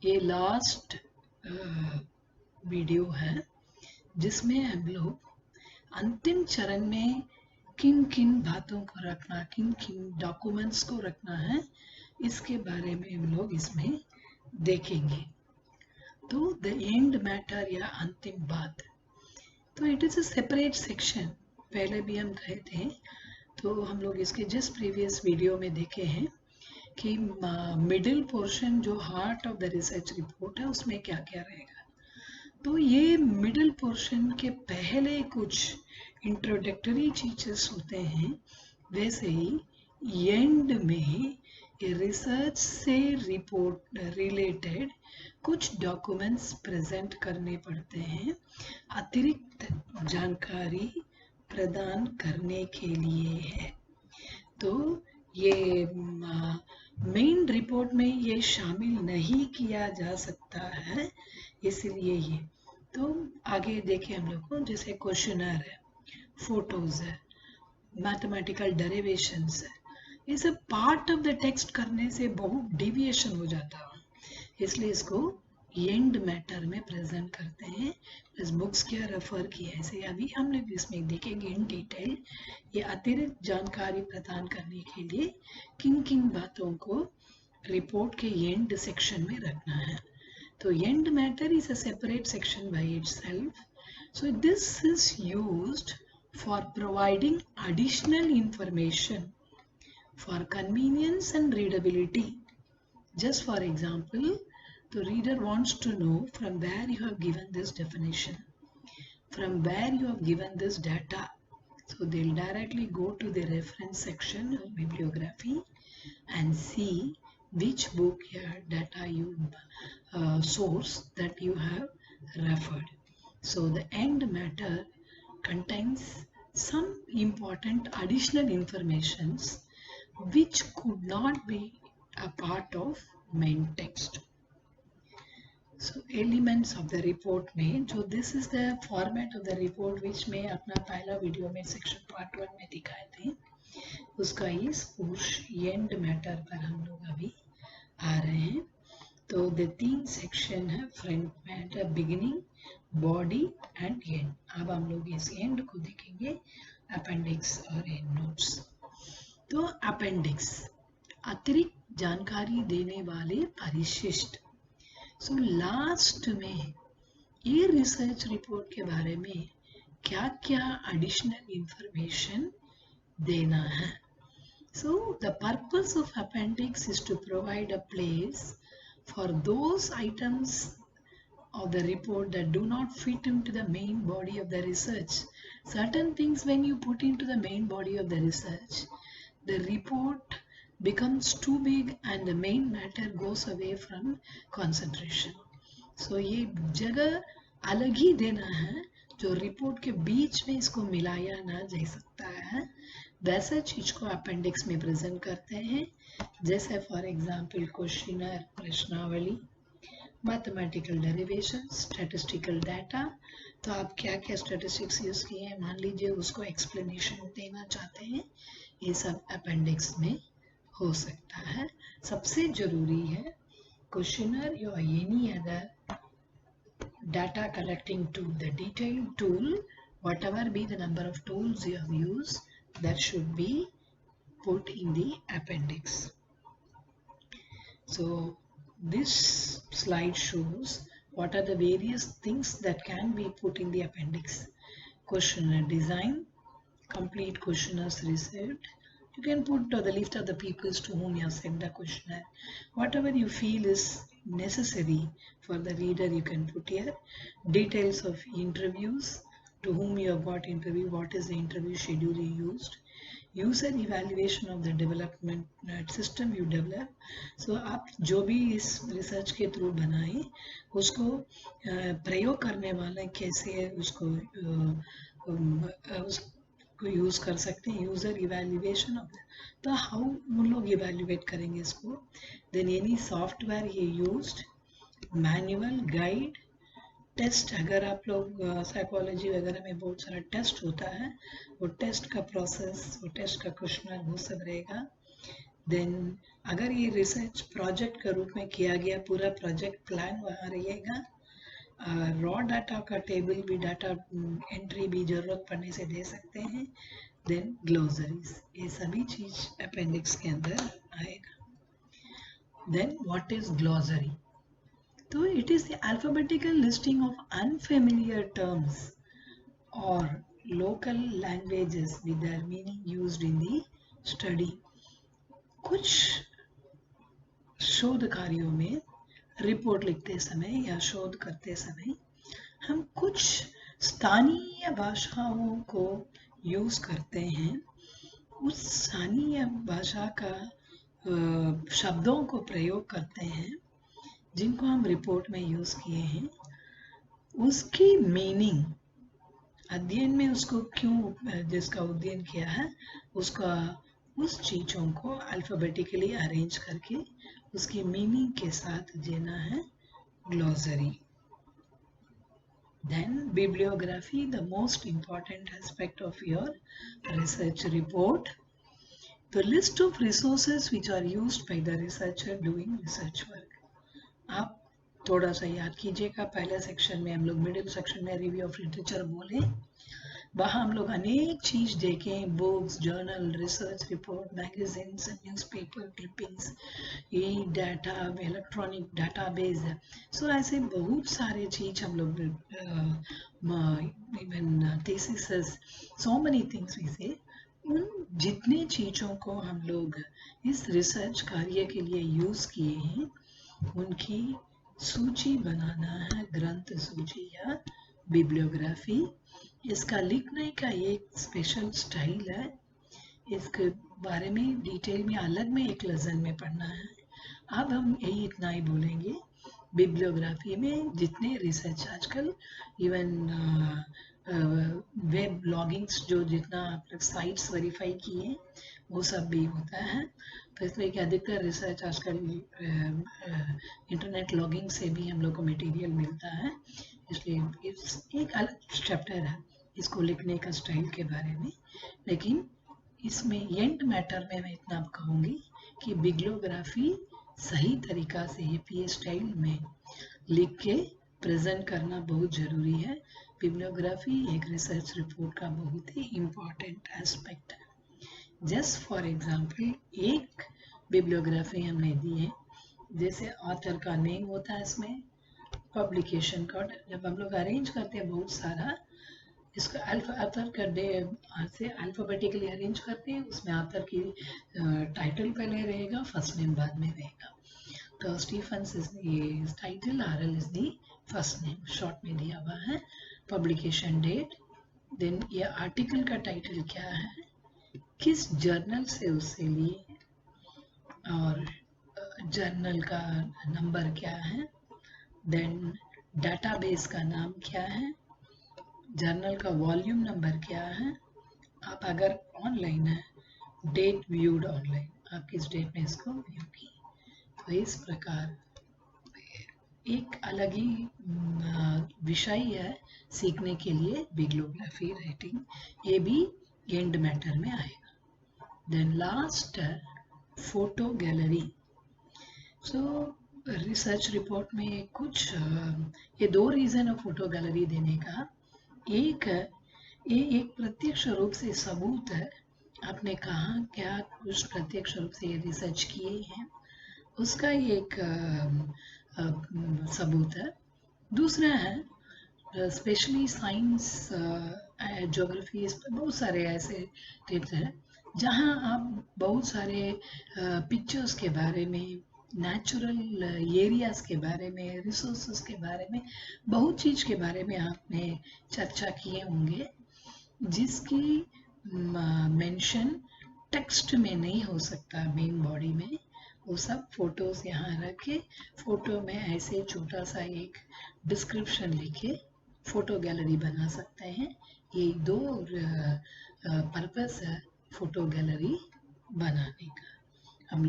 ये last video है जिसमें हम लोग अंतिम चरण में किन किन बातों को रखना, किन किन डॉक्यूमेंट्स को रखना है, इसके बारे में हम लोग इसमें देखेंगे। तो द एंड मैटर या अंतिम बात, तो it is a separate section. पहले भी हम कहे थे, तो हम लोग इसके जस्ट प्रीवियस वीडियो में देखे हैं कि मिडिल पोर्शन जो heart of the research report है उसमें क्या क्या रहेगा। तो ये मिडिल पोर्शन के पहले कुछ इंट्रोडक्टरी चीजेस होते हैं, वैसे ही एंड में रिसर्च से रिपोर्ट रिलेटेड कुछ डॉक्यूमेंट्स प्रेजेंट करने पड़ते हैं अतिरिक्त जानकारी प्रदान करने के लिए है। तो ये मेन रिपोर्ट में ये शामिल नहीं किया जा सकता है, इसलिए ये। तो आगे देखें हम लोग को, जैसे क्वेश्चनर है, फोटोज है, मैथमेटिकल डेरिवेशंस है, ये सब पार्ट ऑफ द टेक्स्ट करने से बहुत डेविएशन हो जाता है, इसलिए इसको एंड मैटर में प्रेजेंट करते हैं। इस बुक्स क्या रेफर किया है, ऐसे अभी हम लोग इसमें देखेंगे इन डिटेल ये अतिरिक्त जानकारी प्रदान करने के लिए किन किन बातों को रिपोर्ट के एंड सेक्शन में रखना है। तो end matter is a separate section by itself. So this is used for providing additional information for convenience and readability. Just for example, the reader wants to know from where you have given this definition, from where you have given this data. So they'll directly go to the reference section or bibliography and see which book or data you source that you have referred. So the end matter contains some important additional informations which could not be a part of main text. So elements of the report में जो this is the format of the report which मैं अपना पहला video में section part 1 में दिखाए थे, उसका इस एंड मैटर पर हम लोग अभी आ रहे हैं। तो द 3 सेक्शन है, front matter, beginning, body and and. अब हम लोग इस एंड को देखेंगे, अपेंडिक्स और एंड नोट्स। तो अपेंडिक्स अतिरिक्त जानकारी देने वाले परिशिष्ट। सो लास्ट में ये रिसर्च रिपोर्ट के बारे में क्या क्या एडिशनल इंफॉर्मेशन देना है। So the purpose of appendix is to provide a place for those items of the report that do not fit into the main body of the research. Certain things when you put into the main body of the research, the report becomes too big and the main matter goes away from concentration. So ये जगह अलग ही देना है जो report के बीच में इसको मिलाया ना जा सकता है, वैसा चीज को अपेंडिक्स में प्रेजेंट करते हैं। जैसे फॉर एग्जांपल क्वेश्चनर, प्रश्नावली, मैथमेटिकल डेरिवेशन, स्टैटिस्टिकल डाटा। तो आप क्या क्या स्टैटिस्टिक्स यूज किए हैं, मान लीजिए उसको एक्सप्लेनेशन देना चाहते हैं, ये सब अपेंडिक्स में हो सकता है। सबसे जरूरी है क्वेश्चनर या any other data collecting tool, the detailed tool, whatever be the number of tools you have used, that should be put in the appendix. So this slide shows what are the various things that can be put in the appendix. Questionnaire design, complete questionnaires received. You can put the list of the people to whom you have sent the questionnaire. Whatever you feel is necessary for the reader, you can put here. Details of interviews, to whom you have got interview, what is the interview schedule you used, user evaluation of the development system you develop. So आप जो भी इस research के through बनाए उसको प्रयोग करने वाले कैसे उसको यूज कर सकते हैं, यूजर इवेल्युएशन ऑफ तो हाउ वो लोग इवेल्युएट करेंगे इसको। देन एनी सॉफ्टवेयर ये यूज्ड, मैनुअल, गाइड, टेस्ट। अगर आप लोग साइकोलॉजी वगैरह में बहुत सारा टेस्ट होता है, वो टेस्ट का प्रोसेस, वो टेस्ट का क्वेश्चनर, वो सब रहेगा। देन अगर ये रिसर्च प्रोजेक्ट के रूप में किया गया, पूरा प्रोजेक्ट प्लान वहाँ रहेगा, रॉ डाटा का टेबल भी, डाटा एंट्री भी जरूरत पड़ने से दे सकते हैं, देन ग्लोसरीज, ये सभी चीज अपेंडिक्स के अंदर आएगा। Then what is glossary? तो it is the alphabetical listing of unfamiliar terms or local languages with their meaning used in the study। कुछ शोध कार्यों में, रिपोर्ट लिखते समय या शोध करते समय हम कुछ स्थानीय भाषाओं को यूज करते हैं, उस स्थानीय भाषा का शब्दों को प्रयोग करते हैं जिनको हम रिपोर्ट में यूज किए हैं, उसकी मीनिंग अध्ययन में उसको क्यों, जिसका अध्ययन किया है उसका, उस चीजों को अल्फाबेटिकली अरेंज करके उसकी मीनिंग के साथ देना है glossary. Then bibliography, the most important aspect of your research report. The list of resources which are used by the researcher doing research work। आप थोड़ा सा याद कीजिएगा, पहले सेक्शन में हम लोग, मिडिल सेक्शन में रिव्यू ऑफ लिटरेचर बोले, वहाँ हम लोग अनेक चीज देखें, books, journal, research report, magazines, newspaper clippings, ये डाटा, इलेक्ट्रॉनिक डाटाबेस, सो ऐसे बहुत सारे चीज हम लोग, even thesis, so many things वैसे, उन जितने चीजों को हम लोग इस रिसर्च कार्य के लिए यूज किए हैं उनकी सूची बनाना है, ग्रंथ सूची या बिब्लियोग्राफी। इसका लिखने का एक स्पेशल स्टाइल है, इसके बारे में डिटेल में अलग में एक लेसन में पढ़ना है। अब हम यही इतना ही बोलेंगे, बिब्लियोग्राफी में जितने रिसर्च आजकल, इवन वेब लॉगिंग्स, जो जितना आप लोग साइट्स वेरीफाई किए वो सब भी होता है। तो इसलिए कि अधिकतर रिसर्च आजकल इंटरनेट लॉगिंग से भी हम लोग को मटेरियल मिलता है, इसलिए इस एक अलग चैप्टर है इसको लिखने का स्टाइल के बारे में। लेकिन इसमें एंड मैटर में मैं इतना कहूँगी कि बिब्लियोग्राफी सही तरीका से एपीए स्टाइल में लिख के प्रेजेंट करना बहुत जरूरी है। बिब्लियोग्राफी एक रिसर्च रिपोर्ट का बहुत ही इम्पोर्टेंट एस्पेक्ट है। जस्ट फॉर एग्जाम्पल, एक बिब्लियोग्राफी हमने दी है, जैसे ऑथर का नेम होता है, इसमें पब्लिकेशन का, जब हम लोग अरेंज करते हैं बहुत सारा, इसको ऑथर का डे से अल्फाबेटिकली अरेंज करते हैं, उसमें ऑथर की टाइटल पहले रहेगा, फर्स्ट नेम बाद में रहेगा। तो Stephens is the title, RL is the first name, short में दिया हुआ है, पब्लिकेशन डेट, देन ये आर्टिकल का टाइटल क्या है, किस जर्नल से उसे लिए, और जर्नल का नंबर क्या है, देन डाटाबेस का नाम क्या है, जर्नल का वॉल्यूम नंबर क्या है, आप अगर ऑनलाइन है, डेट व्यूड ऑनलाइन, आप किस डेट में इसको व्यू की। तो इस प्रकार एक अलग ही विषय है सीखने के लिए बिब्लियोग्राफी राइटिंग, ये भी एंड मैटर में आएगा। देन लास्ट है फोटो गैलरी। सो रिसर्च रिपोर्ट में कुछ ये दो रीजन है फोटो गैलरी देने का। एक है, ये एक प्रत्यक्ष रूप से सबूत है, आपने कहा क्या कुछ प्रत्यक्ष रूप से ये रिसर्च किए हैं, उसका एक सबूत है। दूसरा है स्पेशली साइंस, ज्योग्राफी, इस पर बहुत सारे ऐसे टिप्स हैं जहाँ आप बहुत सारे पिक्चर्स के बारे में, नेचुरल एरियाज के बारे में, रिसोर्सेज के बारे में, बहुत चीज़ के बारे में आपने चर्चा किए होंगे जिसकी मेंशन टेक्स्ट में नहीं हो सकता मेन बॉडी में, वो सब फोटोज यहाँ रख के फोटो में ऐसे छोटा सा एक डिस्क्रिप्शन लिखे फोटो गैलरी बना सकते हैं। ये दो पर्पस है फोटो गैलरी बनाने का।